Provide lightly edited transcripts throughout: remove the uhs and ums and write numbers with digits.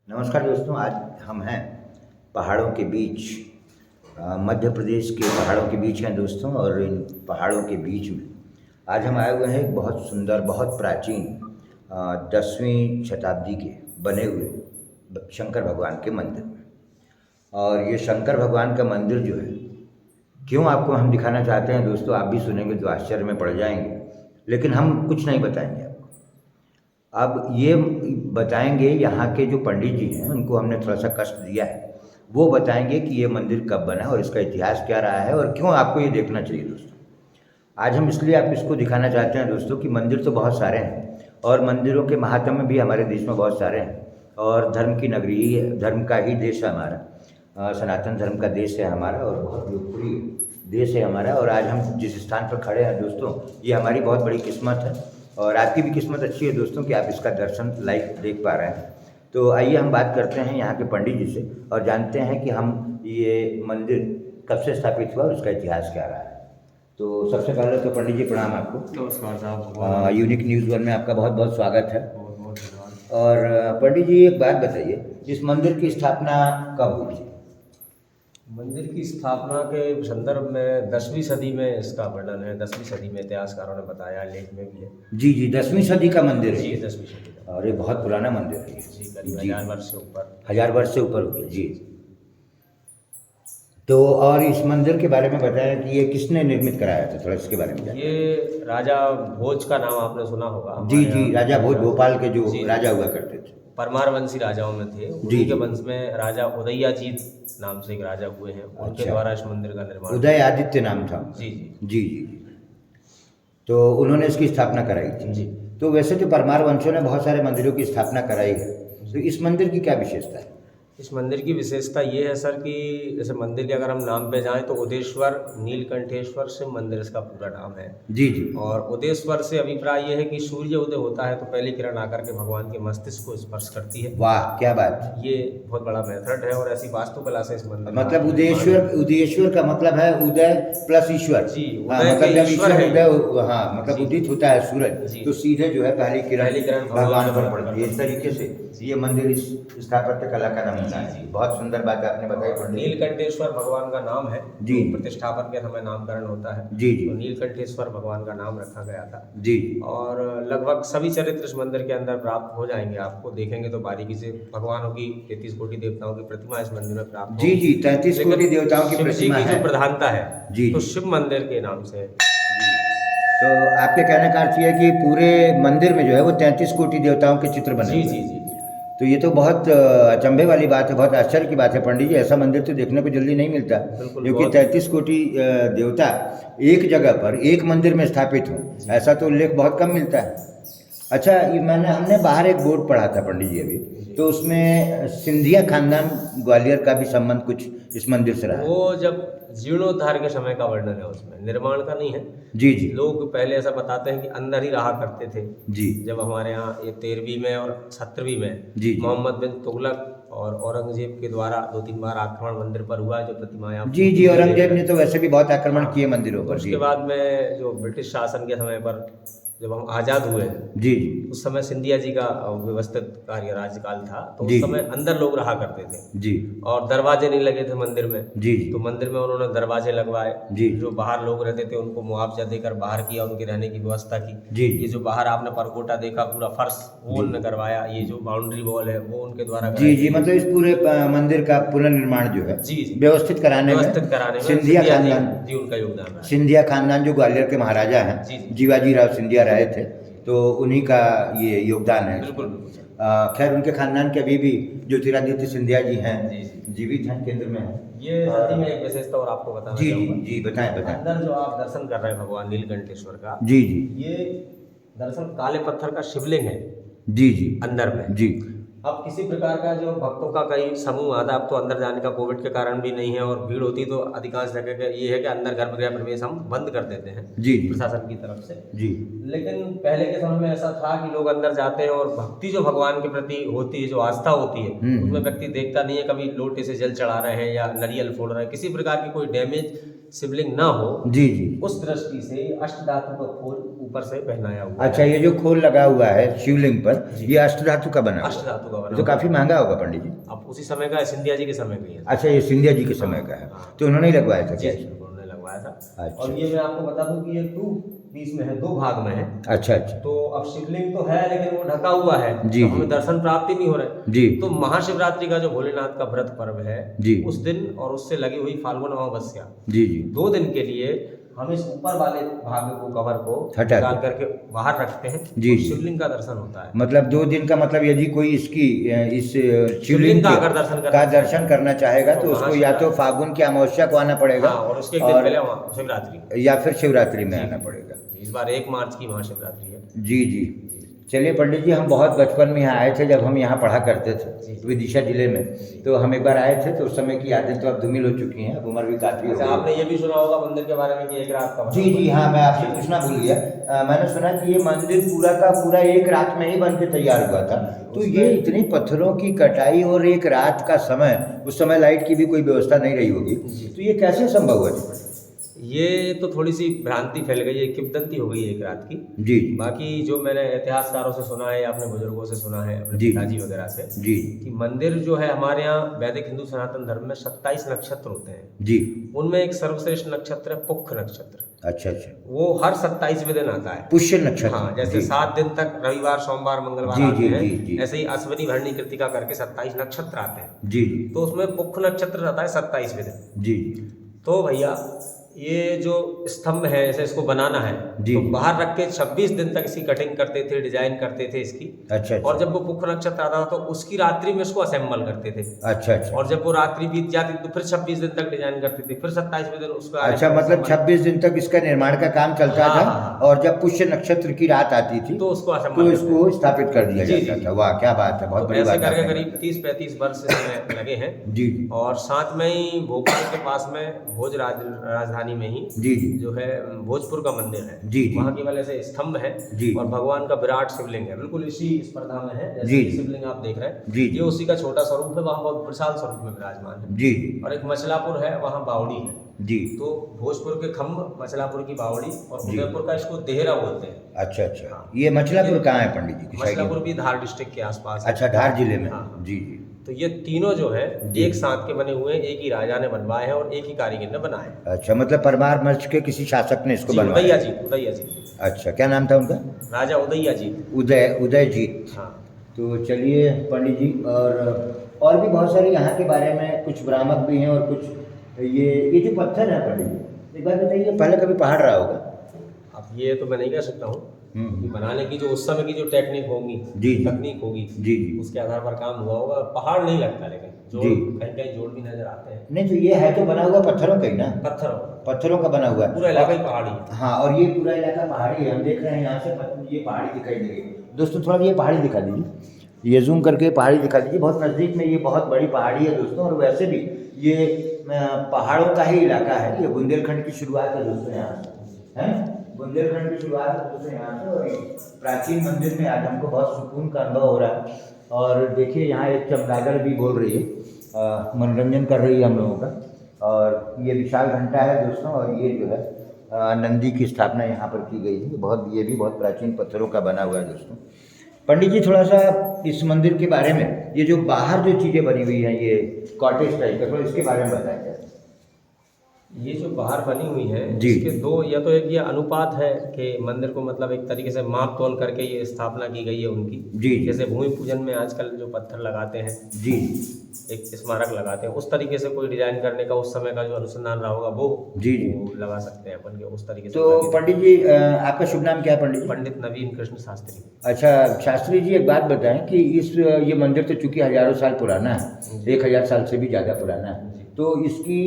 नमस्कार दोस्तों, आज हम हैं पहाड़ों के बीच। मध्य प्रदेश के पहाड़ों के बीच हैं दोस्तों। और इन पहाड़ों के बीच में आज हम आए हुए हैं एक बहुत सुंदर, बहुत प्राचीन 10वीं शताब्दी के बने हुए शंकर भगवान के मंदिर में। और ये शंकर भगवान का मंदिर जो है, क्यों आपको हम दिखाना चाहते हैं दोस्तों, आप भी सुनेंगे तो आश्चर्य में पड़ जाएंगे। लेकिन हम कुछ नहीं बताएंगे आपको। अब ये बताएंगे, यहाँ के जो पंडित जी हैं उनको हमने थोड़ा सा कष्ट दिया है, वो बताएंगे कि ये मंदिर कब बना और इसका इतिहास क्या रहा है और क्यों आपको ये देखना चाहिए दोस्तों। आज हम इसलिए आप इसको दिखाना चाहते हैं दोस्तों कि मंदिर तो बहुत सारे हैं और मंदिरों के महात्म्य भी हमारे देश में बहुत सारे हैं। और धर्म की नगरी है, धर्म का ही देश है हमारा, सनातन धर्म का देश है हमारा और बहुत लोकप्रिय देश है हमारा। और आज हम जिस स्थान पर खड़े हैं दोस्तों, ये हमारी बहुत बड़ी किस्मत है और आपकी भी किस्मत अच्छी है दोस्तों कि आप इसका दर्शन लाइव देख पा रहे हैं। तो आइए हम बात करते हैं यहाँ के पंडित जी से और जानते हैं कि हम ये मंदिर कब से स्थापित हुआ और उसका इतिहास क्या रहा है। तो सबसे पहले तो पंडित जी प्रणाम आपको। नमस्कार साहब। यूनिक न्यूज़ वन में आपका बहुत बहुत स्वागत है। बहुत बहुत धन्यवाद। और पंडित जी एक बात बताइए, इस मंदिर की स्थापना कब हुई थी? मंदिर की स्थापना के संदर्भ में 10वीं सदी में इसका वर्णन है। 10वीं सदी में इतिहासकारों ने बताया, लेख में भी है। जी जी, 10वीं सदी का मंदिर है। जी, 10वीं सदी का। और ये बहुत पुराना मंदिर है। जी, करीब 1000 वर्ष से ऊपर। 1000 वर्ष से ऊपर हो गया जी। तो और इस मंदिर के बारे में बताया कि ये किसने निर्मित कराया था, थोड़ा इसके बारे में बताइए। ये राजा भोज का नाम आपने सुना होगा। जी जी, राजा भोज, भोपाल के जो राजा हुआ करते थे, परमारवंशी राजाओं में थे। उन्हीं के वंश में राजा उदयाजीत नाम से एक राजा हुए हैं। उनके द्वारा इस मंदिर का निर्माण। उदय आदित्य नाम था। जी जी जी जी जी। तो उन्होंने इसकी स्थापना कराई थी जी। तो वैसे तो परमार वंशों ने बहुत सारे मंदिरों की स्थापना कराई है, तो इस मंदिर की क्या विशेषता है? इस मंदिर की विशेषता ये है सर कि जैसे मंदिर के अगर हम नाम पे जाएं तो उदेश्वर नीलकंठेश्वर शिव मंदिर इसका पूरा नाम है। जी जी। और उदेश्वर से अभिप्राय ये है कि सूर्य उदय होता है तो पहली किरण आकर के भगवान के मस्तिष्क को स्पर्श करती है। वाह क्या बात! ये बहुत बड़ा मेथड है और ऐसी वास्तुकला से इस मंदिर मतलब उदयेश्वर का मतलब है उदय प्लस ईश्वर। जी, हाँ, उदय मतलब के जब ईश्वर ईश्वर है। उदय, हाँ मतलब उदित होता है सूरज जी। तो सीधे जो है पहली किरण भगवान पर पड़ती पड़ती है। इस तरीके से ये मंदिर इस स्थापत्य कला का नमूना है। बहुत सुंदर बात आपने बताई पंडित। नीलकंठेश्वर भगवान का नाम है जी। प्रतिष्ठापन के समय नामकरण होता है। जी जी। तो नीलकंठेश्वर भगवान का नाम रखा गया था। जी। और लगभग सभी चरित्र इस मंदिर के अंदर प्राप्त हो जाएंगे। आपको देखेंगे तो बारीकी से भगवानों की 33 कोटि देवताओं की प्रतिमा इस मंदिर में प्राप्त जी जी, 33 लेकिन कोटि देवताओं की शिव जी प्रतिमा की है। जो प्रधानता है जी। तो शिव मंदिर के नाम से है। तो आपके कहने का अर्थ ये है कि पूरे मंदिर में जो है वो 33 कोटि देवताओं के चित्र बने जी हुए जी हैं। जी। तो ये तो बहुत अचंभे वाली बात है, बहुत आश्चर्य की बात है पंडित जी। ऐसा मंदिर तो देखने को जल्दी नहीं मिलता, बिल्कुल, क्योंकि 33 कोटि देवता एक जगह पर एक मंदिर में स्थापित हों, ऐसा तो उल्लेख बहुत कम मिलता है। अच्छा, ये हमने बाहर एक बोर्ड पढ़ा था पंडित जी अभी, तो उसमें सिंधिया खानदान ग्वालियर का भी संबंध कुछ इस मंदिर से रहा है। वो जब जीर्णोद्धार के समय का वर्णन है, उसमें निर्माण का नहीं है। जी जी। लोग पहले ऐसा बताते हैं कि अंदर ही रहा करते थे। जी। जब हमारे यहाँ ये 13वीं में और 17वीं में जी। मोहम्मद बिन तुगलक और औरंगजेब के द्वारा 2-3 बार आक्रमण मंदिर पर हुआ, जो प्रतिमाएं आप जी जी, औरंगजेब ने तो वैसे भी बहुत आक्रमण किए मंदिरों पर। उसके बाद में जो ब्रिटिश शासन के समय पर जब हम आज़ाद हुए जी जी, उस समय सिंधिया जी का व्यवस्थित कार्य राज्यकाल था, तो जी। उस समय अंदर लोग रहा करते थे जी। और दरवाजे नहीं लगे थे मंदिर में। जी जी। तो मंदिर में उन्होंने दरवाजे लगवाए। जी। जो बाहर लोग रहते थे उनको मुआवजा देकर बाहर किया, उनके रहने की व्यवस्था की। जी। ये जो बाहर आपने परकोटा देखा, पूरा फर्श वो उन्होंने करवाया। ये जो बाउंड्री वॉल है वो उनके द्वारा जी जी, मतलब इस पूरे मंदिर का पुनर्निर्माण जो है जी व्यवस्थित कराने में सिंधिया खानदान, जी उनका योगदान है। सिंधिया खानदान जो ग्वालियर के महाराजा हैं, जीवाजी राव सिंधिया रहे थे, तो उन्हीं का ये योगदान है। बिल्कुल। खैर उनके खानदान के अभी भी ज्योतिरादित्य सिंधिया जी हैं, जीवित हैं, केंद्र में हैं। ये सती में एक विशेषता और आपको बताना जी चाहूंगा। जी, बताएं बताएं। अंदर जो आप दर्शन कर रहे हैं भगवान नीलकंठेश्वर का, जी जी, ये दरअसल काले पत्थर का शिवलिंग है जी जी, अंदर में। जी। अब किसी प्रकार का जो भक्तों का कई समूह आता, अब तो अंदर जाने का कोविड के कारण भी नहीं है और भीड़ होती तो अधिकांश जगह का ये है कि अंदर गर्भगृह प्रवेश हम बंद कर देते हैं जी प्रशासन की तरफ से। जी। लेकिन पहले के समय में ऐसा था कि लोग अंदर जाते हैं और भक्ति जो भगवान के प्रति होती है, जो आस्था होती है, उसमें व्यक्ति देखता नहीं है कभी लोटे से जल चढ़ा रहे हैं या नारियल फोड़ रहे हैं, किसी प्रकार की कोई डैमेज शिवलिंग ना हो, जी जी। उस दृष्टि से अष्टधातु का खोल ऊपर से पहनाया हुआ अच्छा, है। ये जो खोल लगा हुआ है शिवलिंग पर, जी। ये अष्टधातु का बना हुआ है। अष्टधातु का बना ये तो हुआ काफी है। महंगा होगा पंडित जी। अब उसी समय का है, सिंधिया जी के समय का ही है। अच्छा, ये सिंधिया जी के समय का है, हाँ। तो उन्होंने ही लगवाया था जी क्या? जी, उन्होंने लगवाया था। अच्छा। और ये मैं आपको बता दूं कि ये 2 पीस में है, 2 भाग में है। अच्छा अच्छा। तो अब शिवलिंग तो है लेकिन वो ढका हुआ है, जी, तो जी। हमें दर्शन प्राप्त ही नहीं हो रहे। जी। तो महाशिवरात्रि का जो भोलेनाथ का व्रत पर्व है, जी। उस दिन और उससे लगी हुई फाल्गुन अमावस्या, जी जी। 2 दिन के लिए हम इस ऊपर वाले भाग को, कवर को हटा निकाल दें। करके बाहर रखते हैं। जी, तो जी। शिवलिंग का दर्शन होता है। मतलब 2 दिन का मतलब यदि कोई इसकी इस शिवलिंग का के अगर दर्शन करना का चाहे, दर्शन करना चाहेगा तो तो उसको या तो फागुन की अमावस्या को आना पड़ेगा, हाँ, और उसके एक दिन पहले शिवरात्रि, या फिर शिवरात्रि में जी। आना पड़ेगा। इस बार 1 मार्च की महाशिवरात्रि है। जी जी। चलिए पंडित जी, हम बहुत बचपन में यहाँ आए थे, जब हम यहाँ पढ़ा करते जी। थे विदिशा जिले में, तो हम एक बार आए थे, तो उस समय की यादें तो अब धूमिल हो चुकी हैं, अब उम्र भी काफ़ी हो अच्छा, गई। आपने ये भी सुना होगा मंदिर के बारे में कि 1 रात का बना जी हुआ जी है। हाँ, मैं आपसे पूछना भूल गया। मैंने सुना कि ये मंदिर पूरा का पूरा 1 रात में ही बन के तैयार हुआ था। तो ये इतनी पत्थरों की कटाई और 1 रात का समय, उस समय लाइट की भी कोई व्यवस्था नहीं रही होगी, तो ये कैसे संभव हुआ? ये तो थोड़ी सी भ्रांति फैल गई है, किंवदंती हो गई है 1 रात की। जी। बाकी जो मैंने इतिहासकारों से सुना है, अपने बुजुर्गों से सुना है, अपने जी। पिताजी वगैरह से, जी। कि मंदिर जो है हमारे यहाँ वैदिक हिंदू सनातन धर्म में 27 नक्षत्र होते हैं। जी। उनमें एक सर्वश्रेष्ठ नक्षत्र है पुख नक्षत्र। अच्छा अच्छा। वो हर 27वें दिन आता है। पुष्य नक्षत्र। हाँ, जैसे जी। 7 दिन तक रविवार, सोमवार, मंगलवार जी, आते जी, हैं, जी, जी। ऐसे ही अश्विनी, भरणी, कृतिका करके 27 नक्षत्र आते हैं। जी जी। तो उसमें पुख नक्षत्र रहता है 27वें दिन। जी। तो भैया ये जो स्तंभ है, ऐसे इसको बनाना है, जी। तो बाहर रख के 26 दिन तक इसकी कटिंग करते थे, डिजाइन करते थे इसकी। अच्छा अच्छा। और जब वो पुख नक्षत्र आता था तो उसकी रात्रि में इसको असेंबल करते थे। अच्छा अच्छा। और जब वो रात्रि बीत जाती तो फिर 26 दिन तक डिजाइन करते थे, फिर 27वें दिन उसको अच्छा, मतलब 26 दिन तक इसका निर्माण का काम चलता हाँ, था, हाँ। और जब पुष्य नक्षत्र की रात आती थी तो उसको तो असेंबल इसको स्थापित कर दिया जी, जाता जी, था। जी। वाह, क्या बात है, बहुत तो बड़ी ऐसे बात करके आपने करीब बताई। 30-35 वर्ष इसमें लगे हैं। जी। और साथ में ही भोपाल के पास में भोज राजधानी में ही जी जी। जो है भोजपुर का मंदिर है। जी, जी। वहाँ केवल ऐसे स्तंभ है जी। और भगवान का विराट शिवलिंग है, बिल्कुल इसी स्पर्धा में है जैसे जी, कि जी। शिवलिंग आप देख रहे हैं। जी, ये जी। उसी का छोटा स्वरूप है, वहाँ बहुत विशाल स्वरूप में विराजमान है। जी जी। और एक मचलापुर है, वहाँ बावड़ी है। जी। तो भोजपुर के खम्भ, मचलापुर की बावड़ी, और जी। उदयपुर का इसको देहरा बोलते हैं। अच्छा अच्छा। हाँ। ये मचलापुर कहाँ है पंडित जी? कुछ मचलापुर idea? भी धार डिस्ट्रिक्ट के आसपास है। अच्छा, धार जिले में। हाँ। जी जी। तो ये तीनों जो है जी। एक साथ के बने हुए हैं, एक ही राजा ने बनवाए हैं और एक ही कारीगर ने बनाए हैं। अच्छा, मतलब परमार वंश के किसी शासक ने इसको जी, बनवाया। उदय्या जी। अच्छा, क्या नाम था उनका? राजा उदय्या जी। उदयजीत। हाँ। तो चलिए पंडित जी, और भी बहुत सारे यहाँ के बारे में कुछ भ्रामक भी हैं, और कुछ ये जो पत्थर है पंडित जी, एक बात बताइए, पहले कभी पहाड़ रहा होगा? अब ये तो मैं नहीं कह सकता हूँ कि बनाने की जो उस समय की जो टेक्निक होगी, जी, जी। तकनीक होगी, जी जी। उसके आधार पर काम हुआ होगा। पहाड़ नहीं लगता, लेकिन जोड़ जी। कहीं कहीं जोड़ भी नजर आते हैं। नहीं, तो ये है तो बना हुआ पत्थरों का ही ना? पत्थरों का बना हुआ है। पूरा इलाका ही पहाड़ी है। हाँ, और ये पूरा इलाका पहाड़ी है, हम देख रहे हैं यहाँ से ये पहाड़ी दिखाई दे रही है। दोस्तों थोड़ा ये पहाड़ी दिखा दीजिए, ये जूम करके पहाड़ी दिखा दीजिए, बहुत नज़दीक में ये बहुत बड़ी पहाड़ी है दोस्तों। और वैसे भी ये पहाड़ों का ही इलाका है। ये बुंदेलखंड की शुरुआत है दोस्तों यहाँ से, है बुंदेलखंड की शुरुआत है दोस्तों यहाँ से। और प्राचीन मंदिर में आज हमको बहुत सुकून का अनुभव हो रहा है। और देखिए यहाँ एक चमगादड़ भी बोल रही है, मनोरंजन कर रही है हम लोगों का। और ये विशाल घंटा है दोस्तों, और ये जो है नंदी की स्थापना यहाँ पर की गई है। ये भी बहुत प्राचीन पत्थरों का बना हुआ है दोस्तों। पंडित जी, थोड़ा सा इस मंदिर के बारे में, ये जो बाहर जो चीज़ें बनी हुई हैं, ये कॉटेज टाइप का, थोड़ा इसके बारे में बताएं। ये जो बाहर बनी हुई है, जी। इसके दो, या तो एक ये अनुपात है कि मंदिर को मतलब एक तरीके से माप तोल करके ये स्थापना की गई है उनकी। जी। जैसे भूमि पूजन में आजकल जो पत्थर लगाते हैं, जी, एक स्मारक लगाते हैं, उस तरीके से कोई डिजाइन करने का उस समय का जो अनुसंधान रहा होगा वो जी, जी। वो लगा सकते हैं अपन के उस तरीके से। तो पंडित जी, आपका शुभ नाम क्या है पंडित जी? पंडित नवीन कृष्ण शास्त्री। अच्छा, शास्त्री जी एक बात बताएं कि ये मंदिर तो चूंकि हजारों साल पुराना है, 1000 साल से भी ज़्यादा पुराना है, तो इसकी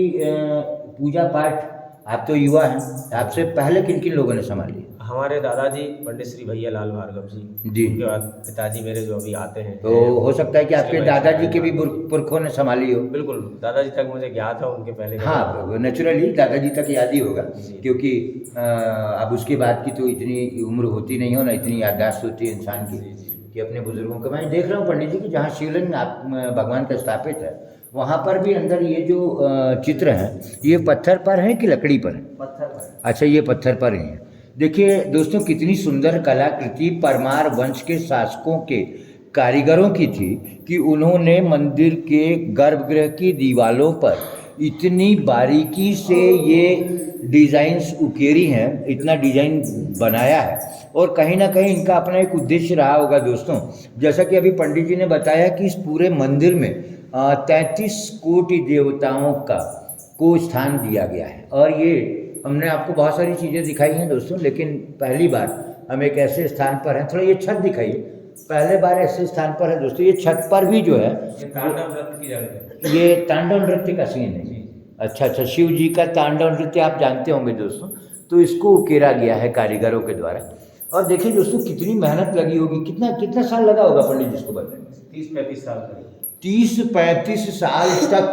पूजा पाठ, आप तो युवा हैं, आपसे पहले किन किन लोगों ने संभाली? हमारे दादाजी पंडित श्री भैया लाल भार्गव जी, जी। उनके बाद पिताजी मेरे जो अभी आते हैं, तो हो सकता है कि आपके दादाजी के भी पुरखों ने संभाली हो। बिल्कुल, दादाजी तक मुझे ज्ञात है, उनके पहले का। हाँ, नेचुरली दादाजी तक याद ही होगा, जी। क्योंकि अब उसके बाद की तो इतनी उम्र होती नहीं हो ना, इतनी याददाश्त होती है इंसान की, कि अपने बुजुर्गों का। मैं देख रहा हूँ पंडित जी कि जहाँ शिवलिंग भगवान का स्थापित है, वहाँ पर भी अंदर ये जो चित्र हैं ये पत्थर पर हैं कि लकड़ी पर हैं? पत्थर पर। अच्छा, ये पत्थर पर ही हैं। देखिए दोस्तों, कितनी सुंदर कलाकृति परमार वंश के शासकों के कारीगरों की थी कि उन्होंने मंदिर के गर्भगृह की दीवारों पर इतनी बारीकी से ये डिज़ाइंस उकेरी हैं, इतना डिज़ाइन बनाया है। और कहीं ना कहीं इनका अपना एक उद्देश्य रहा होगा दोस्तों। जैसा कि अभी पंडित जी ने बताया कि इस पूरे मंदिर में 33 कोटि देवताओं को स्थान दिया गया है। और ये हमने आपको बहुत सारी चीज़ें दिखाई हैं दोस्तों, लेकिन पहली बार हम एक ऐसे स्थान पर हैं। थोड़ा ये छत दिखाइए। पहले बार ऐसे स्थान पर है दोस्तों। ये छत पर भी जो है ये तांडव नृत्य की जगह है। ये तांडव नृत्य का सीन है। अच्छा, शिव जी का तांडव नृत्य आप जानते होंगे दोस्तों। तो इसको उकेरा गया है कारीगरों के द्वारा। और देखिए दोस्तों, कितनी मेहनत लगी होगी। कितना कितना साल लगा होगा पंडित जी इसको बनने में? 30-35 साल तक। 30-35 साल तक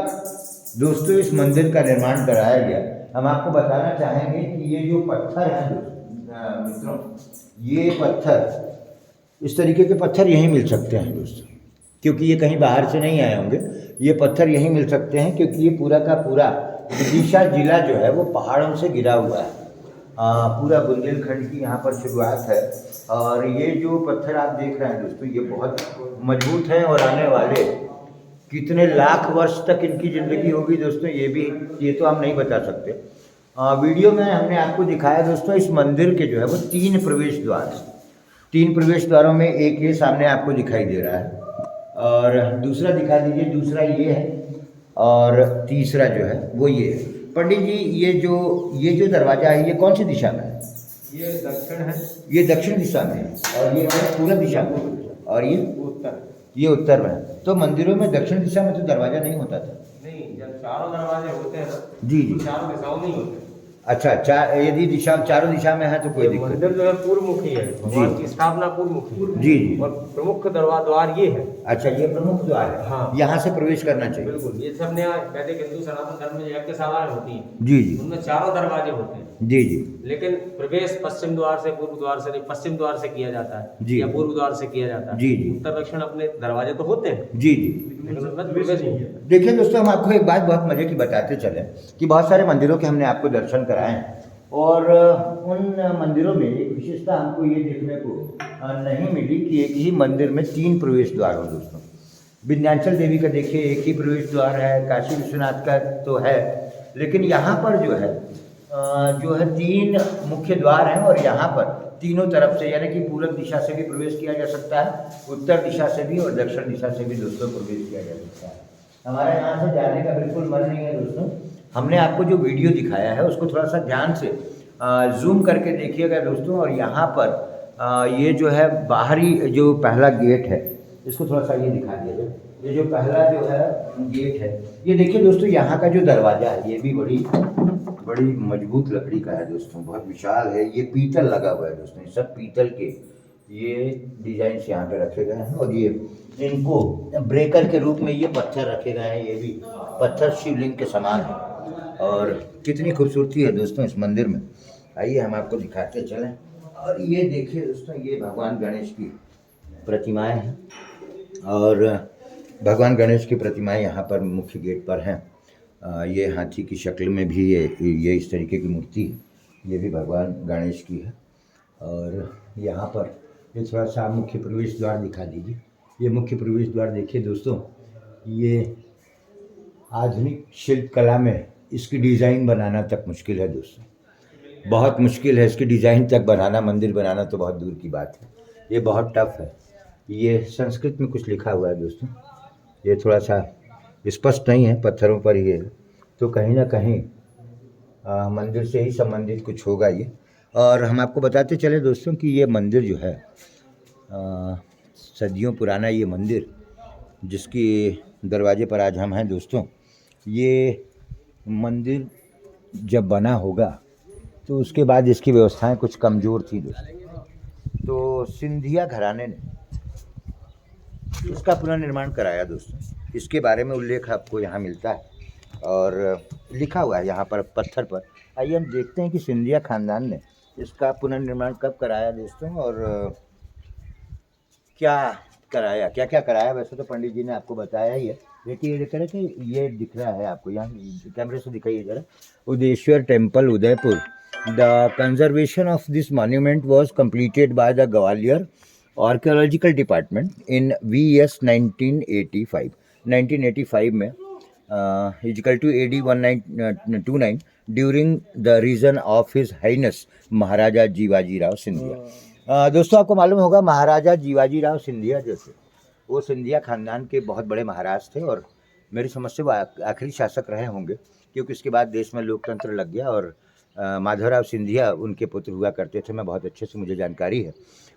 दोस्तों इस मंदिर का निर्माण कराया गया। हम आपको बताना चाहेंगे कि ये जो पत्थर हैं मित्रों, ये पत्थर, इस तरीके के पत्थर यहीं मिल सकते हैं दोस्तों, क्योंकि ये कहीं बाहर से नहीं आए होंगे। ये पत्थर यहीं मिल सकते हैं क्योंकि ये पूरा का पूरा विदिशा जिला जो है वो पहाड़ों से घिरा हुआ है। पूरा बुंदेलखंड की यहाँ पर शुरुआत है। और ये जो पत्थर आप देख रहे हैं दोस्तों, ये बहुत मजबूत हैं और आने वाले कितने लाख वर्ष तक इनकी ज़िंदगी होगी दोस्तों, ये तो हम नहीं बता सकते। वीडियो में हमने आपको दिखाया दोस्तों, इस मंदिर के जो है वो 3 प्रवेश द्वार हैं। 3 प्रवेश द्वारों में एक ये सामने आपको दिखाई दे रहा है, और दूसरा दिखा दीजिए। दूसरा ये है, और तीसरा जो है वो ये है। पंडित जी, ये जो दरवाज़ा है ये कौन सी दिशा में है? ये दक्षिण है। ये दक्षिण दिशा में है, और ये है पूर्व दिशा में, और ये उत्तर। ये उत्तर में है। तो मंदिरों में दक्षिण दिशा में तो दरवाज़ा नहीं होता था। नहीं, जब चारों दरवाजे होते हैं ना, जी जी। तो चारों दिशाओं में ही होते हैं। अच्छा, यदि चारों दिशा में है तो कोई दिक्कत मंदिर जो है पूर्वमुखी है। भगवान की स्थापना पूर्वमुखी है। जी जी। और प्रमुख द्वार ये है। अच्छा, ये प्रमुख द्वार है। हाँ। यहाँ से प्रवेश करना चाहिए। बिल्कुल। ये सब ने वैदिक हिंदू सनातन धर्म में यज्ञशालाएं होती हैं। जी जी। उनमें चारों दरवाजे होते हैं। जी जी। लेकिन प्रवेश पश्चिम द्वार से, पूर्व द्वार से नहीं, पश्चिम द्वार से किया जाता है जी। या पूर्व द्वार से किया जाता है। जी जी। उत्तर दक्षिण अपने दरवाजे तो होते हैं। जी जी। लेकिन उनमें प्रवेश नहीं है। देखिए दोस्तों, हम आपको एक बात बहुत मज़े की बताते चले कि बहुत सारे मंदिरों के हमने आपको दर्शन कराए हैं, और उन मंदिरों में एक विशेषता हमको ये देखने को नहीं मिली कि एक ही मंदिर में 3 प्रवेश द्वार हो दोस्तों। विंध्याचल देवी का देखिए एक ही प्रवेश द्वार है, काशी विश्वनाथ का तो है, लेकिन यहाँ पर जो है 3 मुख्य द्वार हैं। और यहाँ पर तीनों तरफ से, यानी कि पूर्व दिशा से भी प्रवेश किया जा सकता है, उत्तर दिशा से भी, और दक्षिण दिशा से भी दोस्तों प्रवेश किया जा सकता है। हमारा यहाँ से जाने का बिल्कुल मन नहीं है दोस्तों। हमने आपको जो वीडियो दिखाया है उसको थोड़ा सा ध्यान से जूम करके देखिएगा दोस्तों। और यहाँ पर ये जो है बाहरी जो पहला गेट है, इसको थोड़ा सा ये दिखा दीजिए। ये जो पहला जो है गेट है, ये देखिए दोस्तों, यहाँ का जो दरवाज़ा है ये भी बड़ी मजबूत लकड़ी का है दोस्तों, बहुत विशाल है। ये पीतल लगा हुआ है दोस्तों, सब पीतल के ये डिजाइन्स यहाँ पे रखे गए हैं। और ये इनको ब्रेकर के रूप में ये पत्थर रखे गए हैं। ये भी पत्थर शिवलिंग के समान है, और कितनी खूबसूरती है दोस्तों इस मंदिर में। आइए हम आपको दिखाते चलें। और ये देखिए दोस्तों, ये भगवान गणेश की प्रतिमाएं हैं, और भगवान गणेश की प्रतिमाएं यहाँ पर मुख्य गेट पर हैं। ये हाथी की शक्ल में भी ये इस तरीके की मूर्ति है, ये भी भगवान गणेश की है। और यहाँ पर ये थोड़ा सा मुख्य प्रवेश द्वार दिखा दीजिए। ये मुख्य प्रवेश द्वार देखिए दोस्तों, ये आधुनिक शिल्प कला में इसकी डिज़ाइन बनाना तक मुश्किल है दोस्तों, बहुत मुश्किल है इसकी डिज़ाइन तक बनाना। मंदिर बनाना तो बहुत दूर की बात है, ये बहुत टफ है। ये संस्कृत में कुछ लिखा हुआ है दोस्तों, ये थोड़ा सा स्पष्ट नहीं है, पत्थरों पर ही है, तो कहीं ना कहीं मंदिर से ही संबंधित कुछ होगा ये। और हम आपको बताते चले दोस्तों कि ये मंदिर जो है सदियों पुराना ये मंदिर, जिसके दरवाजे पर आज हम हैं दोस्तों, ये मंदिर जब बना होगा तो उसके बाद इसकी व्यवस्थाएं कुछ कमज़ोर थी दोस्तों। तो सिंधिया घराने ने इसका पुनर्निर्माण कराया दोस्तों। इसके बारे में उल्लेख आपको यहाँ मिलता है, और लिखा हुआ है यहाँ पर पत्थर पर। आइए हम देखते हैं कि सिंधिया खानदान ने इसका पुनर्निर्माण कब कराया दोस्तों, और क्या कराया, क्या क्या कराया। वैसे तो पंडित जी ने आपको बताया ही है, देखिए ये देख रहे हैं कि ये दिख रहा है आपको, यहाँ कैमरे से दिखाइए जरा, Udayeshwar temple Udaipur. The conservation of this monument was completed by the Gwalior archaeological department in VS 1985 में equal to AD 1929 during the region of his highness Maharaja Jivaji Rao Scindia. दोस्तों आपको मालूम होगा महाराजा जीवाजी राव सिंधिया जैसे वो सिंधिया खानदान के बहुत बड़े महाराज थे और मेरी समझ से वो आखिरी शासक रहे होंगे, क्योंकि इसके बाद देश में लोकतंत्र लग गया और माधवराव सिंधिया उनके पुत्र हुआ करते थे। मैं बहुत अच्छे से मुझे जानकारी है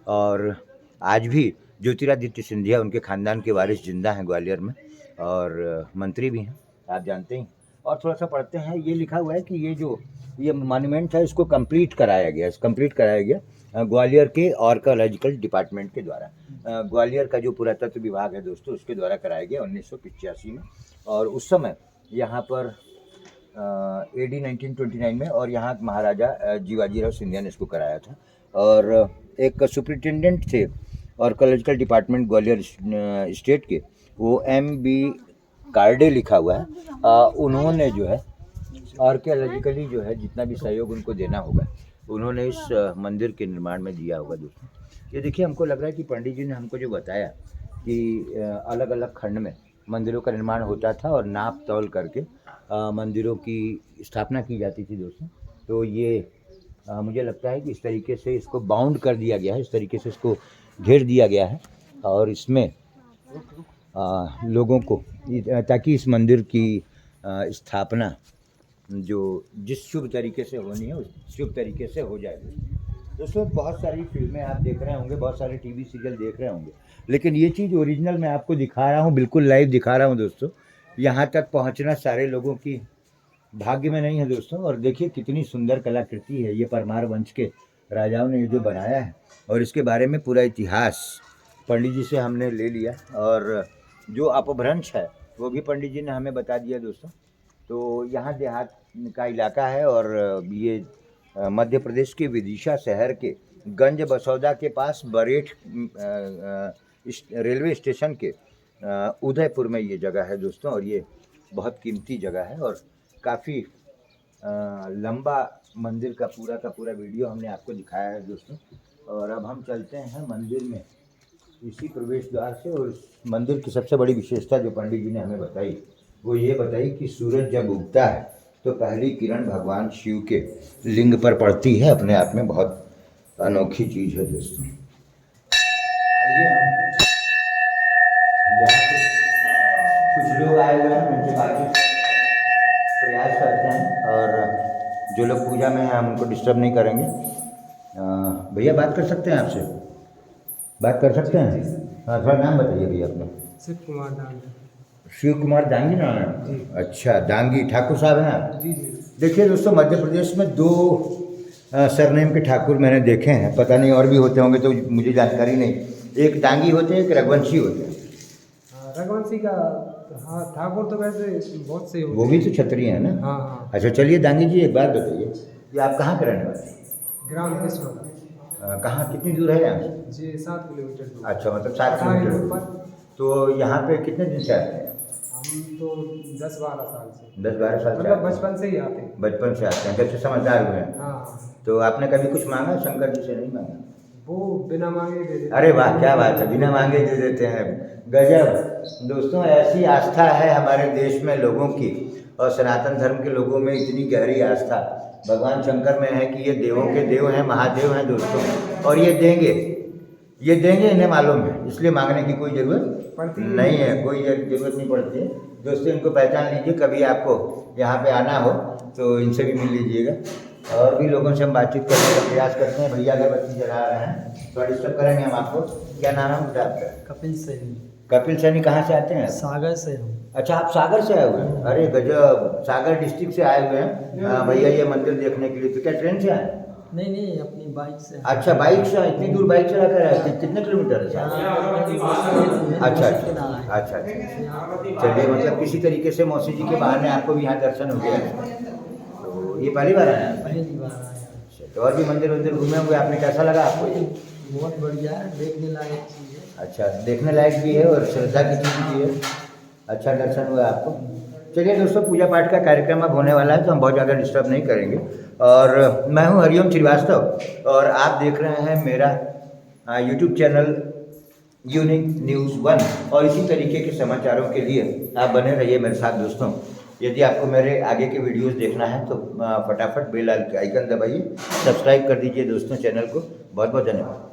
और आज भी ज्योतिरादित्य सिंधिया उनके खानदान के वारिस जिंदा हैं ग्वालियर में और मंत्री भी हैं, आप जानते ही। और थोड़ा सा पढ़ते हैं, ये लिखा हुआ है कि ये मॉन्यूमेंट है इसको कंप्लीट कराया गया ग्वालियर के आर्कियोलॉजिकल डिपार्टमेंट के द्वारा। ग्वालियर का जो पुरातत्व विभाग है दोस्तों उसके द्वारा कराया गया 1985 में, और उस समय यहाँ पर AD 1929 में, और यहाँ महाराजा जीवाजी राव सिंधिया ने इसको कराया था। और एक सुप्रिटेंडेंट थे आर्कियोलॉजिकल डिपार्टमेंट ग्वालियर स्टेट के, वो MB कार्डे लिखा हुआ है। उन्होंने जो है आर्कियोलॉजिकली जो है जितना भी सहयोग उनको देना होगा उन्होंने इस मंदिर के निर्माण में दिया होगा दोस्तों। ये देखिए हमको लग रहा है कि पंडित जी ने हमको जो बताया कि अलग अलग खंड में मंदिरों का निर्माण होता था और नाप तौल करके मंदिरों की स्थापना की जाती थी दोस्तों। तो ये मुझे लगता है कि इस तरीके से इसको बाउंड कर दिया गया है, इस तरीके से इसको घेर दिया गया है और इसमें लोगों को, ताकि इस मंदिर की स्थापना जो जिस शुभ तरीके से होनी है उस शुभ तरीके से हो जाए दोस्तों। बहुत सारी फिल्में आप देख रहे होंगे, बहुत सारे TV सीरियल देख रहे होंगे, लेकिन ये चीज़ ओरिजिनल मैं आपको दिखा रहा हूँ, बिल्कुल लाइव दिखा रहा हूँ दोस्तों। यहाँ तक पहुँचना सारे लोगों की भाग्य में नहीं है दोस्तों। और देखिए कितनी सुंदर कलाकृति है, ये परमार वंश के राजाओं ने ये जो बनाया है और इसके बारे में पूरा इतिहास पंडित जी से हमने ले लिया और जो अपभ्रंश है वो भी पंडित जी ने हमें बता दिया दोस्तों। तो यहाँ देहात का इलाका है और ये मध्य प्रदेश के विदिशा शहर के गंज बसौदा के पास बरेठ रेलवे स्टेशन के उदयपुर में ये जगह है दोस्तों। और ये बहुत कीमती जगह है और काफ़ी लंबा मंदिर का पूरा वीडियो हमने आपको दिखाया है दोस्तों। और अब हम चलते हैं मंदिर में इसी प्रवेश द्वार से। और इस मंदिर की सबसे बड़ी विशेषता जो पंडित जी ने हमें बताई वो ये बताई कि सूरज जब उगता है तो पहली किरण भगवान शिव के लिंग पर पड़ती है। अपने आप में बहुत अनोखी चीज़ है दोस्तों। आइए हम जहाँ कुछ लोग आए हुए हैं उनसे बातचीत प्रयास करते हैं और जो लोग पूजा में हैं हम उनको डिस्टर्ब नहीं करेंगे। भैया बात कर सकते हैं आपसे? बात कर सकते हैं? हाँ, थोड़ा नाम बताइए भैया अपना। शिव कुमार डांगी। शिव कुमार डांगी नाम है? अच्छा, डांगी ठाकुर साहब हैं आप? जी। देखिए दोस्तों, मध्य प्रदेश में 2 सरनेम के ठाकुर मैंने देखे हैं, पता नहीं और भी होते होंगे तो मुझे जानकारी नहीं। एक डांगी होते हैं, एक रघुवंशी होते हैं। रघुवंशी का हाँ, ठाकुर तो वैसे बहुत से होते वो भी तो क्षत्रिय है ना? हाँ। अच्छा चलिए डांगी जी एक बात बताइए कि आप कहाँ के रहने वाले हैं? ग्राम कृष्ण। कहाँ, कितनी दूर है यहाँ से? जी 7 किलोमीटर दूर। अच्छा, मतलब 7 किलोमीटर पर। तो यहाँ पे कितने दिन से आते हैं? हम तो 10-12 साल से। 10-12 साल से मतलब बचपन से ही आते हैं। बचपन से आते हैं, जब से समझदार हुए हैं। हाँ। तो आपने कभी कुछ मांगा शंकर जी से? नहीं मांगा? वो बिना मांगे दे देते। अरे वाह, क्या बात है, बिना मांगे दे देते हैं। गजब दोस्तों, ऐसी आस्था है हमारे देश में लोगों की और सनातन धर्म के लोगों में इतनी गहरी आस्था भगवान शंकर में है कि ये देवों के देव हैं, महादेव हैं दोस्तों। और ये देंगे, इन्हें मालूम है, इसलिए मांगने की कोई ज़रूरत पड़ती नहीं है, कोई ज़रूरत नहीं पड़ती है दोस्तों। इनको पहचान लीजिए, कभी आपको यहाँ पे आना हो तो इनसे भी मिल लीजिएगा। और भी लोगों से हम बातचीत करने का प्रयास करते हैं। भैया अगरबत्ती जला रहे हैं, थोड़ा डिस्टर्ब करेंगे हम आपको। क्या नाम है मुझे आपका? कपिल सैनी। कपिल सैनी, कहाँ से आते हैं? सागर से हम। अच्छा, आप सागर से आए हुए हैं? अरे गजब, सागर डिस्ट्रिक्ट से आए हुए हैं भैया ये मंदिर देखने के लिए। तो क्या ट्रेन से आए? नहीं, अपनी बाइक से। अच्छा, बाइक से? इतनी दूर बाइक चला कर आए? कितने किलोमीटर है? अच्छा। चलिए, मतलब किसी तरीके से मौसी जी के बहाने आपको भी यहाँ दर्शन हो गया। तो ये पहली बार आया? पहली बार आया। तो और भी मंदिर घूमे हुए, आपने कैसा लगा आपको? बहुत बढ़िया है, देखने लायक चीज़ है। अच्छा, देखने लायक भी है और श्रद्धा की चीज़ भी है। अच्छा दर्शन हुआ आपको। चलिए दोस्तों, पूजा पाठ का कार्यक्रम अब होने वाला है तो हम बहुत ज़्यादा डिस्टर्ब नहीं करेंगे। और मैं हूं हरिओम श्रीवास्तव और आप देख रहे हैं मेरा यूट्यूब चैनल यूनिक न्यूज़ 1। और इसी तरीके के समाचारों के लिए आप बने रहिए मेरे साथ दोस्तों। यदि आपको मेरे आगे के वीडियोस देखना है तो फटाफट बेल आइकन दबाइए, सब्सक्राइब कर दीजिए दोस्तों चैनल को। बहुत बहुत धन्यवाद।